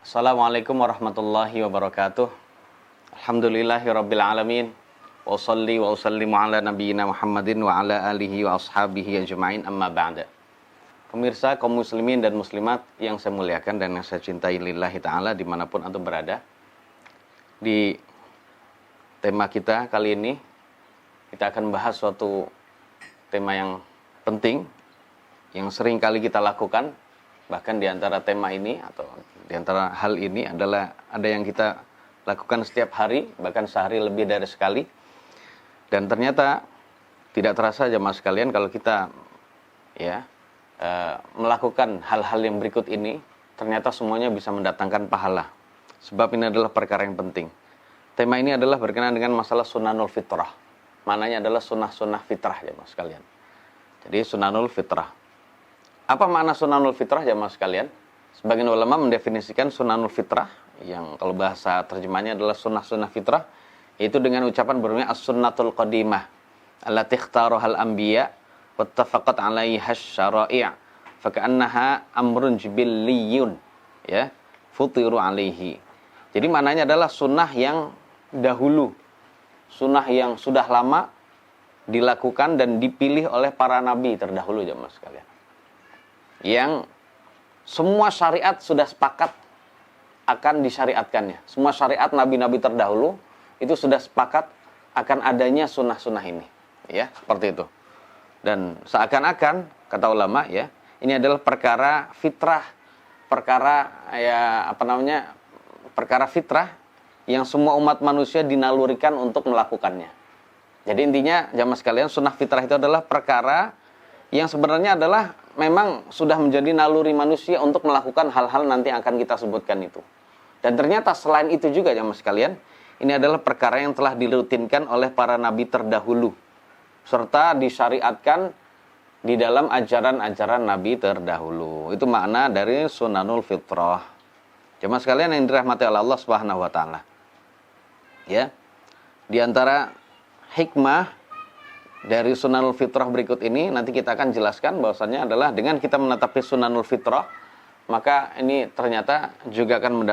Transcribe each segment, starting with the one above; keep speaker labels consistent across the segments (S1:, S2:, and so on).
S1: Assalamualaikum warahmatullahi wabarakatuh. Alhamdulillahirabbil alamin. Wa shalli wa usallimu ala nabiyyina Muhammadin wa ala alihi wa ashabihi ajmain, amma ba'da. Pemirsa kaum muslimin dan muslimat yang saya muliakan dan yang saya cintai lillahi ta'ala dimanapun antum berada. Di tema kita kali ini kita akan bahas suatu tema yang penting yang sering kali kita lakukan. Bahkan di antara tema ini atau di antara hal ini adalah ada yang kita lakukan setiap hari, bahkan sehari lebih dari sekali. Dan ternyata tidak terasa jemaah sekalian kalau kita melakukan hal-hal yang berikut ini, ternyata semuanya bisa mendatangkan pahala. Sebab ini adalah perkara yang penting. Tema ini adalah berkenaan dengan masalah sunanul fitrah. Maknanya adalah sunnah-sunnah fitrah jemaah sekalian. Jadi sunanul fitrah. Apa makna sunanul fitrah jemaah sekalian? Sebagian ulama mendefinisikan sunanul fitrah, yang kalau bahasa terjemahnya adalah sunnah-sunnah fitrah, yaitu dengan ucapan berbunyi as-sunnatul qadimah allati ikhtarahal anbiya wattafaqat 'alaiha asy-syara'i' fa ka'annaha amrun jibilliyun, ya, futiru 'alaihi. Jadi maknanya adalah sunnah yang dahulu, sunnah yang sudah lama dilakukan dan dipilih oleh para nabi terdahulu jemaah sekalian. Yang semua syariat sudah sepakat akan disyariatkannya. Semua syariat nabi-nabi terdahulu itu sudah sepakat akan adanya sunnah-sunnah ini, ya, seperti itu. Dan seakan-akan kata ulama, ya, ini adalah perkara fitrah, perkara fitrah yang semua umat manusia dinalurikan untuk melakukannya. Jadi intinya jamaah sekalian, sunnah fitrah itu adalah perkara yang sebenarnya adalah memang sudah menjadi naluri manusia untuk melakukan hal-hal nanti yang akan kita sebutkan itu. Dan ternyata selain itu juga jamaah sekalian, ini adalah perkara yang telah dirutinkan oleh para nabi terdahulu, serta disyariatkan di dalam ajaran-ajaran nabi terdahulu. Itu makna dari sunanul fitrah. Jamaah sekalian yang dirahmati oleh Allah Subhanahu wa taala. Ya. Di antara hikmah dari sunanul fitrah berikut ini nanti kita akan jelaskan bahwasannya adalah dengan kita menetapi sunanul fitrah, maka ini ternyata juga akan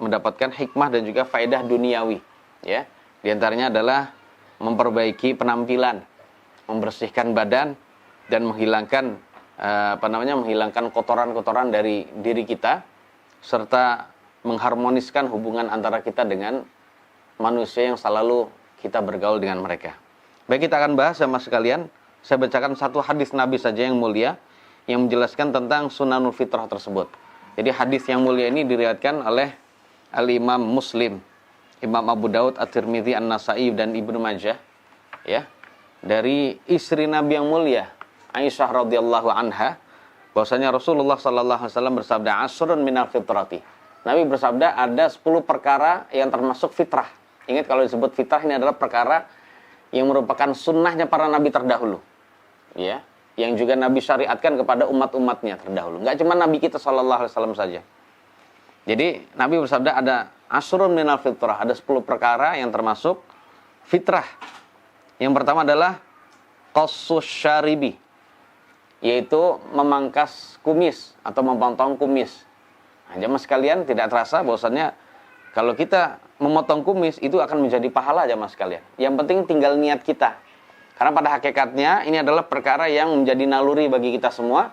S1: mendapatkan hikmah dan juga faedah duniawi, ya. Di antaranya adalah memperbaiki penampilan, membersihkan badan dan menghilangkan menghilangkan kotoran-kotoran dari diri kita, serta mengharmoniskan hubungan antara kita dengan manusia yang selalu kita bergaul dengan mereka. Baik, kita akan bahas sama sekalian. Saya bacakan satu hadis Nabi saja yang mulia yang menjelaskan tentang sunanul fitrah tersebut. Jadi hadis yang mulia ini diriwayatkan oleh Al-Imam Muslim, Imam Abu Daud, At-Tirmidzi, An-Nasa'i dan Ibnu Majah, ya. Dari istri Nabi yang mulia, Aisyah radhiyallahu anha, bahwasanya Rasulullah sallallahu alaihi wasallam bersabda, "Asrun minal fitrati." Nabi bersabda ada 10 perkara yang termasuk fitrah. Ingat kalau disebut fitrah ini adalah perkara yang merupakan sunnahnya para nabi terdahulu, ya, yang juga Nabi syariatkan kepada umat-umatnya terdahulu. Enggak cuma Nabi kita sallallahu alaihi wasallam saja. Jadi Nabi bersabda ada asrun minal fitrah, ada 10 perkara yang termasuk fitrah. Yang pertama adalah qassus syaribi, yaitu memangkas kumis atau memotong kumis. Nah, jemaah sekalian, tidak terasa bahwasannya kalau kita memotong kumis itu akan menjadi pahala jemaah sekalian. Yang penting tinggal niat kita. Karena pada hakikatnya ini adalah perkara yang menjadi naluri bagi kita semua.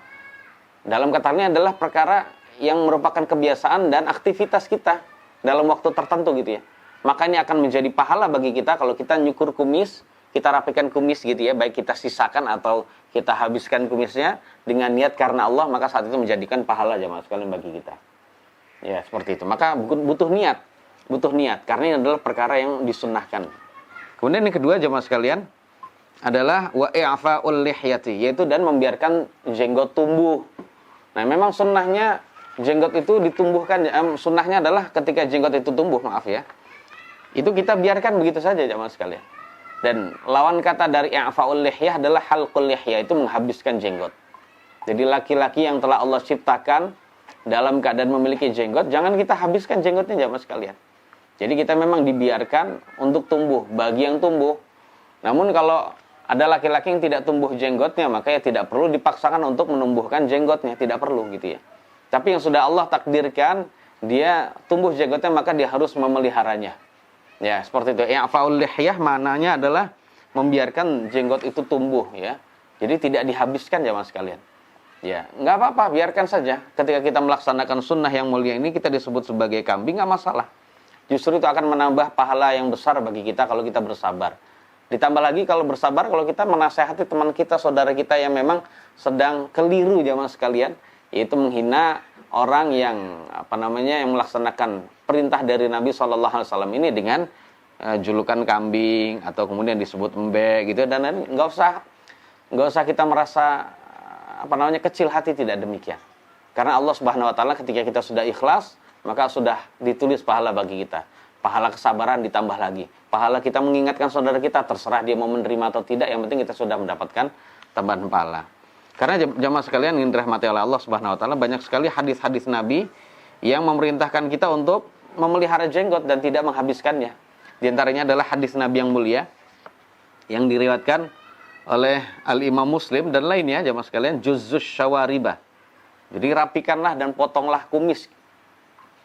S1: Dalam kata lain adalah perkara yang merupakan kebiasaan dan aktivitas kita dalam waktu tertentu gitu ya. Maka ini akan menjadi pahala bagi kita kalau kita nyukur kumis, kita rapikan kumis gitu ya, baik kita sisakan atau kita habiskan kumisnya dengan niat karena Allah, maka saat itu menjadikan pahala jemaah sekalian bagi kita. Ya, seperti itu. Maka butuh niat. Butuh niat, karena ini adalah perkara yang disunnahkan. Kemudian yang kedua jemaah sekalian adalah wa i'fa'ul lihyati, yaitu dan membiarkan jenggot tumbuh. Nah, memang sunnahnya jenggot itu ditumbuhkan, sunnahnya adalah ketika jenggot itu tumbuh, maaf ya, itu kita biarkan begitu saja jemaah sekalian. Dan lawan kata dari i'fa'ul lihyah adalah halqul lihyah, itu menghabiskan jenggot. Jadi laki-laki yang telah Allah ciptakan dalam keadaan memiliki jenggot, jangan kita habiskan jenggotnya jemaah sekalian. Jadi kita memang dibiarkan untuk tumbuh, bagi yang tumbuh. Namun kalau ada laki-laki yang tidak tumbuh jenggotnya, maka ya tidak perlu dipaksakan untuk menumbuhkan jenggotnya, tidak perlu gitu ya. Tapi yang sudah Allah takdirkan dia tumbuh jenggotnya maka dia harus memeliharanya. Ya, seperti itu. I'faul lihyah maknanya adalah membiarkan jenggot itu tumbuh ya. Jadi tidak dihabiskan jamaah sekalian. Ya, nggak apa-apa, biarkan saja. Ketika kita melaksanakan sunnah yang mulia ini kita disebut sebagai kambing, nggak masalah. Justru itu akan menambah pahala yang besar bagi kita kalau kita bersabar. Ditambah lagi kalau bersabar, kalau kita menasehati teman kita, saudara kita yang memang sedang keliru jamaah sekalian, yaitu menghina orang yang yang melaksanakan perintah dari Nabi SAW ini dengan julukan kambing atau kemudian disebut embe gitu, dan nggak usah kita merasa kecil hati, tidak demikian. Karena Allah Subhanahu wa taala ketika kita sudah ikhlas, maka sudah ditulis pahala bagi kita. Pahala kesabaran ditambah lagi. Pahala kita mengingatkan saudara kita, terserah dia mau menerima atau tidak, yang penting kita sudah mendapatkan tambahan pahala. Karena jamaah sekalian yang dirahmati oleh Allah Subhanahu wa taala, banyak sekali hadis-hadis Nabi yang memerintahkan kita untuk memelihara jenggot dan tidak menghabiskannya. Di antaranya adalah hadis Nabi yang mulia yang diriwayatkan oleh Al-Imam Muslim dan lainnya, jamaah sekalian, juzzus syawariba. Jadi rapikanlah dan potonglah kumis.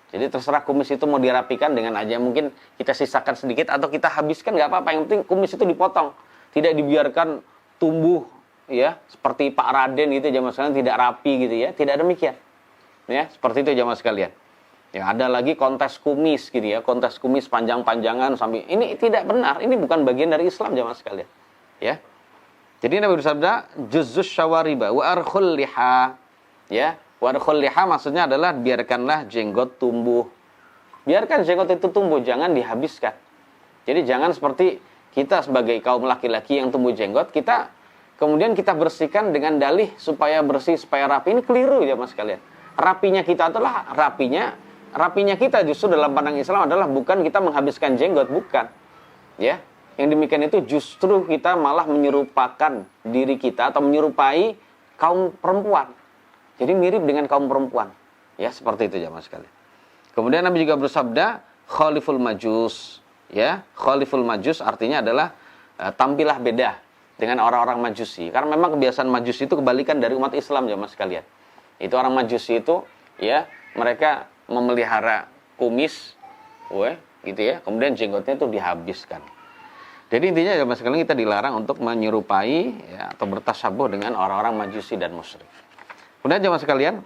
S1: Jadi terserah kumis itu mau dirapikan dengan aja, mungkin kita sisakan sedikit atau kita habiskan, nggak apa-apa, yang penting kumis itu dipotong. Tidak dibiarkan tumbuh ya seperti Pak Raden gitu jamaah sekalian, tidak rapi gitu ya, tidak demikian. Ya, seperti itu jamaah sekalian. Ya, ada lagi kontes kumis gitu ya, kontes kumis panjang-panjangan sampai ini tidak benar, ini bukan bagian dari Islam jamaah sekalian. Ya. Jadi Nabi bersabda, juzzus syawariba wa arkhul liha. Ya, wa arkhul liha maksudnya adalah biarkanlah jenggot tumbuh. Biarkan jenggot itu tumbuh, jangan dihabiskan. Jadi jangan seperti kita sebagai kaum laki-laki yang tumbuh jenggot, kemudian kita bersihkan dengan dalih supaya bersih, supaya rapi. Ini keliru ya mas sekalian. Rapinya kita adalah rapinya kita justru dalam pandang Islam adalah bukan kita menghabiskan jenggot, bukan. Ya. Yang demikian itu justru kita malah menyerupakan diri kita atau menyerupai kaum perempuan. Jadi mirip dengan kaum perempuan. Ya, seperti itu jamaah sekalian. Kemudian Nabi juga bersabda, khaliful majus. Ya, khaliful majus artinya adalah tampillah beda dengan orang-orang Majusi. Karena memang kebiasaan Majusi itu kebalikan dari umat Islam jamaah sekalian. Itu orang Majusi itu ya, mereka memelihara kumis, gitu ya. Kemudian jenggotnya itu dihabiskan. Jadi intinya jamaah sekalian kita dilarang untuk menyerupai ya, atau bertasabuh dengan orang-orang Majusi dan musyrik. Kemudian jamaah sekalian,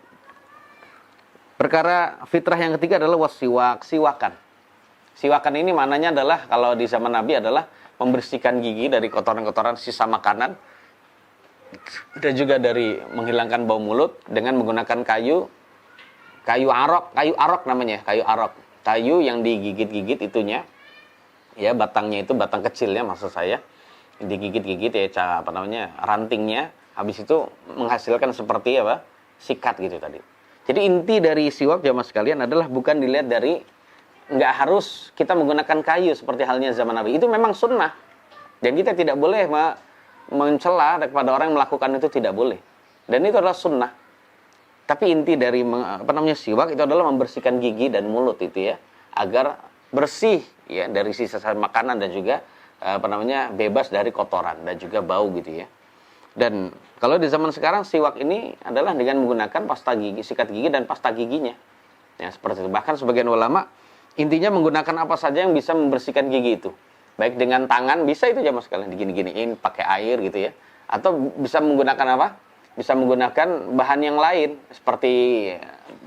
S1: perkara fitrah yang ketiga adalah siwakan. Siwakan ini maknanya adalah kalau di zaman Nabi adalah membersihkan gigi dari kotoran-kotoran sisa makanan dan juga dari menghilangkan bau mulut dengan menggunakan kayu arok namanya, kayu yang digigit-gigit itunya. Ya, batangnya itu batang kecilnya maksud saya, digigit-gigit ya rantingnya, habis itu menghasilkan seperti sikat gitu tadi. Jadi inti dari siwak jamaah sekalian adalah bukan dilihat dari, nggak harus kita menggunakan kayu seperti halnya zaman Nabi, itu memang sunnah dan kita tidak boleh mencela kepada orang yang melakukan itu, tidak boleh, dan itu adalah sunnah. Tapi inti dari siwak itu adalah membersihkan gigi dan mulut itu ya, agar bersih ya dari sisa makanan dan juga bebas dari kotoran dan juga bau gitu ya. Dan kalau di zaman sekarang siwak ini adalah dengan menggunakan pasta gigi, sikat gigi dan pasta giginya. Ya, seperti itu. Bahkan sebagian ulama intinya menggunakan apa saja yang bisa membersihkan gigi itu. Baik dengan tangan bisa itu jamaah sekalian, digini-giniin pakai air gitu ya. Atau bisa menggunakan apa? Bisa menggunakan bahan yang lain seperti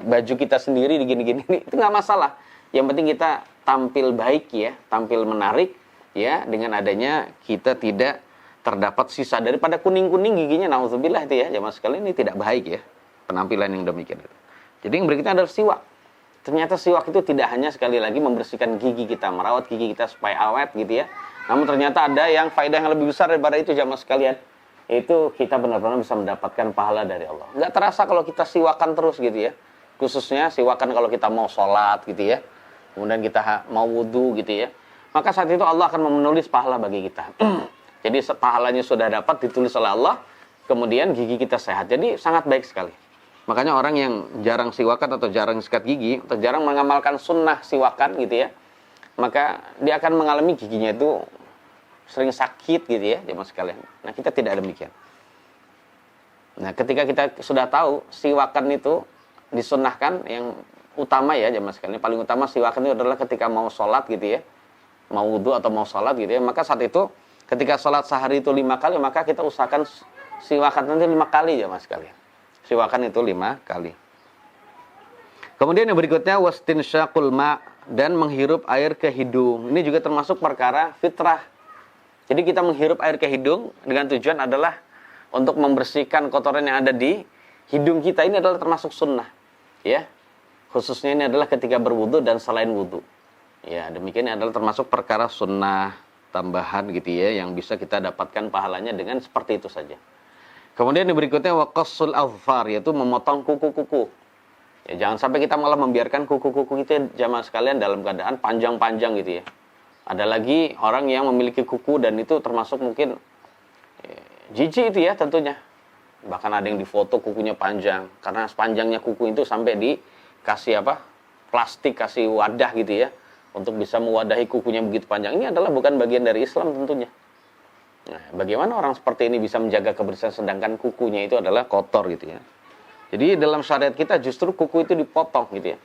S1: baju kita sendiri digini-gini, itu nggak masalah. Yang penting kita tampil baik ya, tampil menarik ya, dengan adanya kita tidak terdapat sisa daripada kuning-kuning giginya, nauzubillah itu ya, jamaah sekalian, ini tidak baik ya, penampilan yang demikian itu. Jadi yang berikutnya adalah siwak. Ternyata siwak itu tidak hanya sekali lagi membersihkan gigi kita, merawat gigi kita supaya awet gitu ya. Namun ternyata ada yang faedah yang lebih besar daripada itu jamaah sekalian. Itu kita benar-benar bisa mendapatkan pahala dari Allah. Nggak terasa kalau kita siwakan terus gitu ya. Khususnya siwakan kalau kita mau sholat gitu ya. Kemudian kita mau wudu gitu ya. Maka saat itu Allah akan menulis pahala bagi kita. Jadi pahalanya sudah dapat ditulis oleh Allah. Kemudian gigi kita sehat. Jadi sangat baik sekali. Makanya orang yang jarang siwakan atau jarang sikat gigi, atau jarang mengamalkan sunnah siwakan gitu ya, maka dia akan mengalami giginya itu sering sakit gitu ya, jemaah sekalian. Nah, kita tidak demikian. Nah, ketika kita sudah tahu siwakan itu disunnahkan, yang utama ya jamaah sekalian, paling utama siwak itu adalah ketika mau sholat gitu ya, mau wudhu atau mau sholat gitu ya, maka saat itu ketika sholat sehari itu 5 kali, maka kita usahakan siwakan nanti 5 kali jamaah sekalian. Siwakan itu 5 kali. Kemudian yang berikutnya wastinsyaqul ma, dan menghirup air ke hidung. Ini juga termasuk perkara fitrah. Jadi kita menghirup air ke hidung dengan tujuan adalah untuk membersihkan kotoran yang ada di hidung kita. Ini adalah termasuk sunnah. Ya. Khususnya ini adalah ketika berwudu dan selain wudu. Ya, demikian ini adalah termasuk perkara sunnah tambahan gitu ya, yang bisa kita dapatkan pahalanya dengan seperti itu saja. Kemudian yang berikutnya waqassul azfar, yaitu memotong kuku-kuku. Ya, jangan sampai kita malah membiarkan kuku-kuku kita jamaah sekalian dalam keadaan panjang-panjang gitu ya. Ada lagi orang yang memiliki kuku dan itu termasuk mungkin jijik itu ya tentunya. Bahkan ada yang difoto kukunya panjang, karena sepanjangnya kuku itu sampai dikasih plastik, kasih wadah gitu ya, untuk bisa mewadahi kukunya begitu panjang. Ini adalah bukan bagian dari Islam tentunya. Nah, bagaimana orang seperti ini bisa menjaga kebersihan sedangkan kukunya itu adalah kotor gitu ya. Jadi dalam syariat kita justru kuku itu dipotong gitu ya.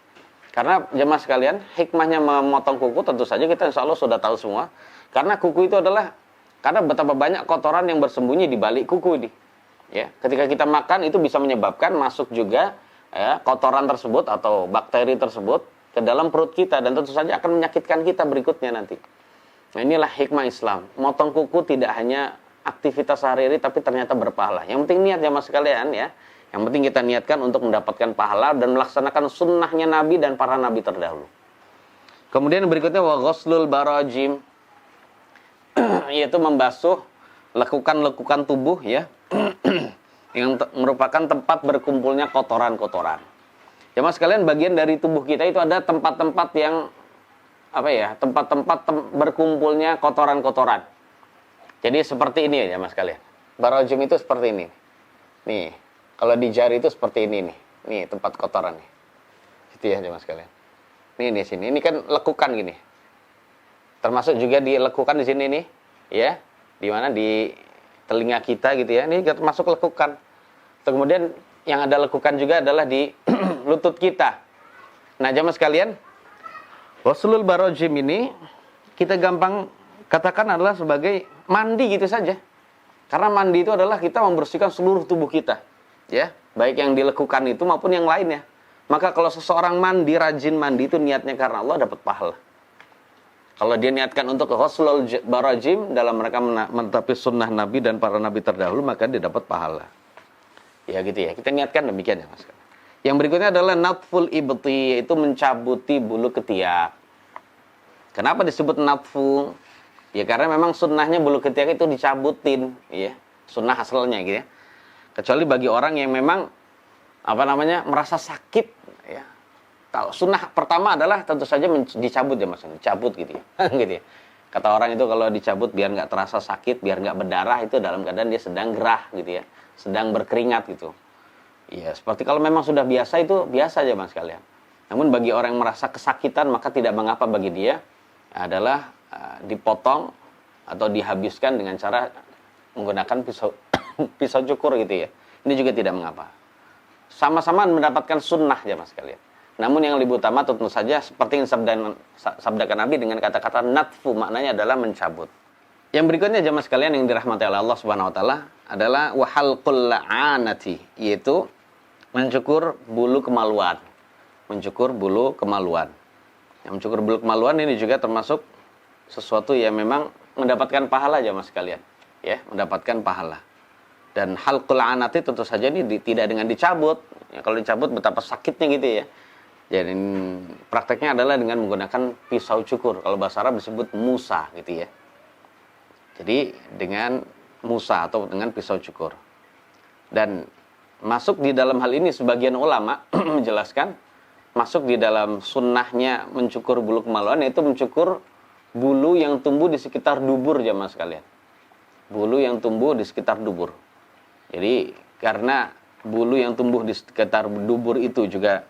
S1: Karena jemaah sekalian, hikmahnya memotong kuku tentu saja kita insya Allah sudah tahu semua. Karena kuku itu adalah, karena betapa banyak kotoran yang bersembunyi di balik kuku ini. Ya, ketika kita makan itu bisa menyebabkan masuk juga ya, kotoran tersebut atau bakteri tersebut ke dalam perut kita. Dan tentu saja akan menyakitkan kita berikutnya nanti. Nah, inilah hikmah Islam. Motong kuku tidak hanya aktivitas sehari-hari tapi ternyata berpahala. Yang penting niat jemaah sekalian ya. Yang penting kita niatkan untuk mendapatkan pahala dan melaksanakan sunnahnya Nabi dan para Nabi terdahulu. Kemudian berikutnya wa ghuslul barajim, yaitu membasuh lekukan-lekukan tubuh ya, yang merupakan tempat berkumpulnya kotoran-kotoran. Jemaah sekalian, bagian dari tubuh kita itu ada tempat-tempat yang tempat-tempat berkumpulnya kotoran-kotoran. Jadi seperti ini ya jemaah sekalian. Barajim itu seperti ini. Nih. Kalau di jari itu seperti ini nih. Nih tempat kotoran nih. Gitu ya jemaah sekalian. Nih di sini. Ini kan lekukan gini. Termasuk juga dilekukan di sini nih, ya. Di mana di telinga kita gitu ya. Ini termasuk lekukan. Kemudian yang ada lekukan juga adalah di lutut kita. Nah, jemaah sekalian, ghuslul barajim ini kita gampang katakan adalah sebagai mandi gitu saja. Karena mandi itu adalah kita membersihkan seluruh tubuh kita. Ya, baik yang dilekukan itu maupun yang lainnya. Maka kalau seseorang mandi, rajin mandi itu niatnya karena Allah, dapat pahala. Kalau dia niatkan untuk ghuslul barajim dalam mereka menetapi sunnah Nabi dan para Nabi terdahulu, maka dia dapat pahala. Ya gitu ya, kita niatkan demikian ya Mas. Yang berikutnya adalah natful ibti, yaitu mencabuti bulu ketiak. Kenapa disebut natfu? Ya karena memang sunnahnya bulu ketiak itu dicabutin, ya. Sunnah asalnya gitu ya. Kecuali bagi orang yang memang merasa sakit ya. Kalau sunnah pertama adalah tentu saja dicabut ya Mas, dicabut gitu ya. Gitu ya. Kata orang itu kalau dicabut biar nggak terasa sakit, biar nggak berdarah, itu dalam keadaan dia sedang gerah gitu ya, sedang berkeringat gitu. Ya, seperti kalau memang sudah biasa itu biasa aja Mas sekalian. Namun bagi orang yang merasa kesakitan maka tidak mengapa bagi dia adalah dipotong atau dihabiskan dengan cara menggunakan pisau cukur gitu ya. Ini juga tidak mengapa. Sama-sama mendapatkan sunnah ya Mas sekalian. Namun yang lebih utama tentu saja seperti yang sabdakan Nabi dengan kata-kata natfu, maknanya adalah mencabut. Yang berikutnya jemaah sekalian yang dirahmati oleh Allah Subhanahu wa taala adalah wahalqul la'anati, yaitu mencukur bulu kemaluan. Mencukur bulu kemaluan. Yang mencukur bulu kemaluan ini juga termasuk sesuatu yang memang mendapatkan pahala jemaah sekalian, ya, mendapatkan pahala. Dan halqul la'anati tentu saja ini tidak dengan dicabut. Ya, kalau dicabut betapa sakitnya gitu ya. Jadi prakteknya adalah dengan menggunakan pisau cukur. Kalau bahasa Arab disebut musa gitu ya. Jadi dengan musa atau dengan pisau cukur. Dan masuk di dalam hal ini sebagian ulama menjelaskan masuk di dalam sunnahnya mencukur bulu kemaluan, yaitu mencukur bulu yang tumbuh di sekitar dubur jamaah sekalian. Bulu yang tumbuh di sekitar dubur. Jadi karena bulu yang tumbuh di sekitar dubur itu juga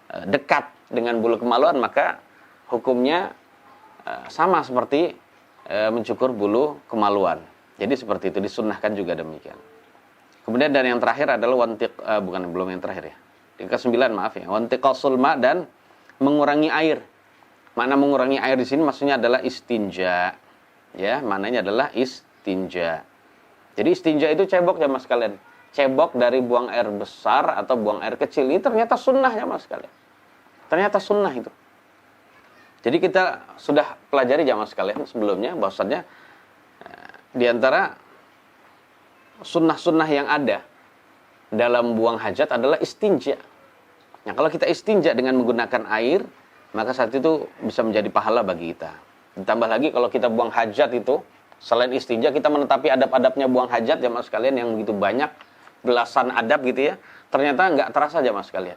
S1: dekat dengan bulu kemaluan, maka hukumnya sama seperti mencukur bulu kemaluan. Jadi seperti itu, disunnahkan juga demikian. Kemudian dan yang terakhir adalah belum yang terakhir ya. Yang ke-9 maaf ya. Wantiqasul ma, dan mengurangi air. Makna mengurangi air di sini maksudnya adalah istinja. Ya, maknanya adalah istinja. Jadi istinja itu cebok jamaah sekalian. Cebok dari buang air besar atau buang air kecil. Ini ternyata sunnah jamaah sekalian. Ternyata sunnah itu. Jadi kita sudah pelajari jamaah sekalian sebelumnya bahwasannya di antara sunnah-sunnah yang ada dalam buang hajat adalah istinja. Nah, kalau kita istinja dengan menggunakan air, maka saat itu bisa menjadi pahala bagi kita. Ditambah lagi kalau kita buang hajat itu, selain istinja kita menetapi adab-adabnya buang hajat jamaah sekalian yang begitu banyak, belasan adab gitu ya. Ternyata nggak terasa jamaah sekalian.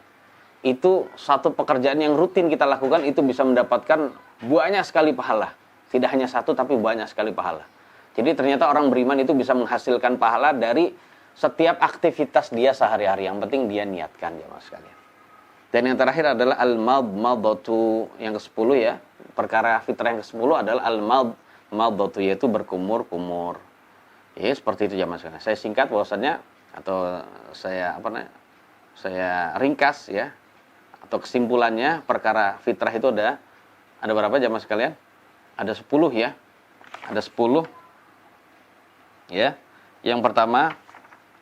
S1: Itu satu pekerjaan yang rutin kita lakukan itu bisa mendapatkan banyak sekali pahala. Tidak hanya satu tapi banyak sekali pahala. Jadi ternyata orang beriman itu bisa menghasilkan pahala dari setiap aktivitas dia sehari-hari. Yang penting dia niatkan jamaah sekalian. Dan yang terakhir adalah al-madmadatu yang ke-10 ya. Perkara fitrah yang ke-10 adalah al-madmadatu, yaitu berkumur-kumur. Ya, seperti itu jamaah sekalian. Saya singkat bahwasannya atau saya ringkas ya. Atau kesimpulannya perkara fitrah itu ada berapa jamaah sekalian? Ada 10 ya. Ada 10. Ya. Yang pertama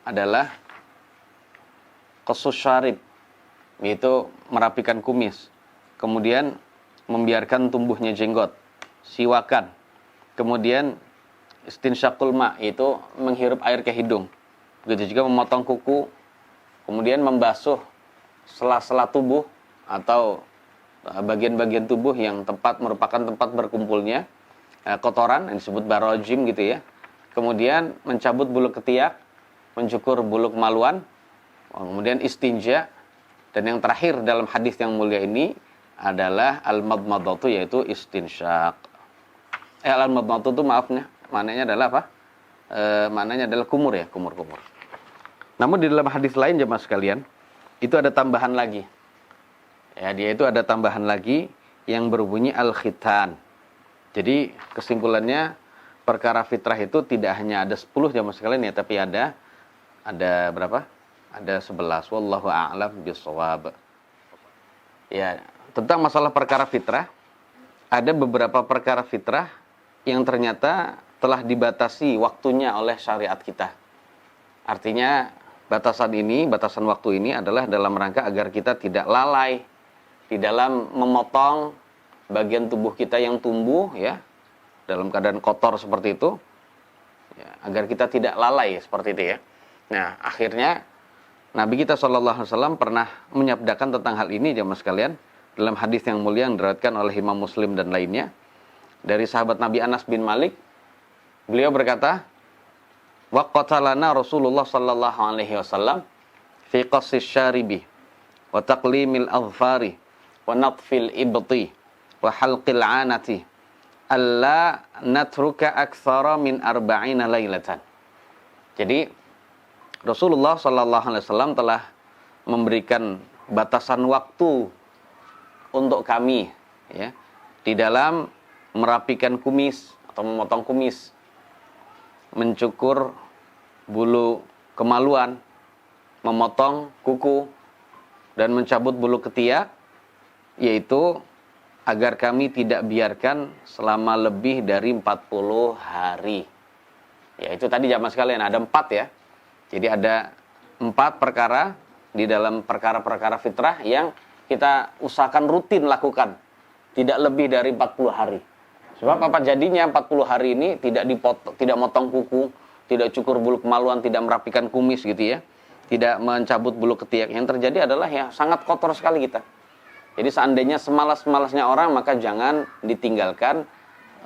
S1: adalah qasus syarib, yaitu merapikan kumis, kemudian membiarkan tumbuhnya jenggot, siwakan, kemudian istinsyaqul ma, yaitu menghirup air ke hidung, begitu juga memotong kuku, kemudian membasuh sela-sela tubuh atau bagian-bagian tubuh yang merupakan tempat berkumpulnya kotoran yang disebut barojim gitu ya, kemudian mencabut bulu ketiak, mencukur bulu kemaluan, kemudian istinja. Dan yang terakhir dalam hadis yang mulia ini adalah al-madmadatu, yaitu istinsyaq. Al-madmadatu itu maafnya, maknanya adalah apa? Maknanya adalah kumur ya, kumur-kumur. Namun di dalam hadis lain jemaah sekalian, itu ada tambahan lagi. Ya, dia itu ada tambahan lagi yang berbunyi al-khitan. Jadi kesimpulannya perkara fitrah itu tidak hanya ada 10 jemaah sekalian ya, tapi ada berapa? Ada 11. Wallahu a'lam bishawab. Ya, tentang masalah perkara fitrah, ada beberapa perkara fitrah yang ternyata telah dibatasi waktunya oleh syariat kita. Artinya batasan waktu ini adalah dalam rangka agar kita tidak lalai di dalam memotong bagian tubuh kita yang tumbuh ya, dalam keadaan kotor seperti itu. Ya, agar kita tidak lalai seperti itu ya. Nah, akhirnya Nabi kita SAW pernah menyabdakan tentang hal ini jemaah sekalian dalam hadis yang mulia yang diriwayatkan oleh Imam Muslim dan lainnya dari sahabat Nabi Anas bin Malik. Beliau berkata, waqatalana Rasulullah sallallahu alaihi wasallam fi qassis syaribi wa taqlimil adfari wa natfil ibti wa halqil anati alla natruka aktsara min arba'ina lailatan. Jadi Rasulullah sallallahu alaihi wasallam telah memberikan batasan waktu untuk kami ya di dalam merapikan kumis atau memotong kumis, mencukur bulu kemaluan, memotong kuku dan mencabut bulu ketiak, yaitu agar kami tidak biarkan selama lebih dari 40 hari. Ya, itu tadi jamaah sekalian ada 4 ya. Jadi ada 4 perkara di dalam perkara-perkara fitrah yang kita usahakan rutin lakukan. Tidak lebih dari 40 hari. Sebab apa jadinya 40 hari ini tidak motong kuku, tidak cukur bulu kemaluan, tidak merapikan kumis gitu ya. Tidak mencabut bulu ketiak. Yang terjadi adalah ya sangat kotor sekali kita. Jadi seandainya semalas-malasnya orang maka jangan ditinggalkan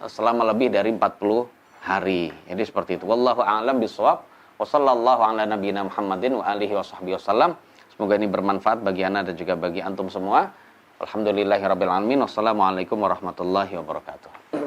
S1: selama lebih dari 40 hari. Jadi seperti itu. Wallahu a'lam bishawab. Wassallallahu ala nabiyina Muhammadin wa alihi washabbihi wasallam. Semoga ini bermanfaat bagi anda dan juga bagi antum semua. Alhamdulillahirabbil alamin. Wassalamualaikum warahmatullahi wabarakatuh.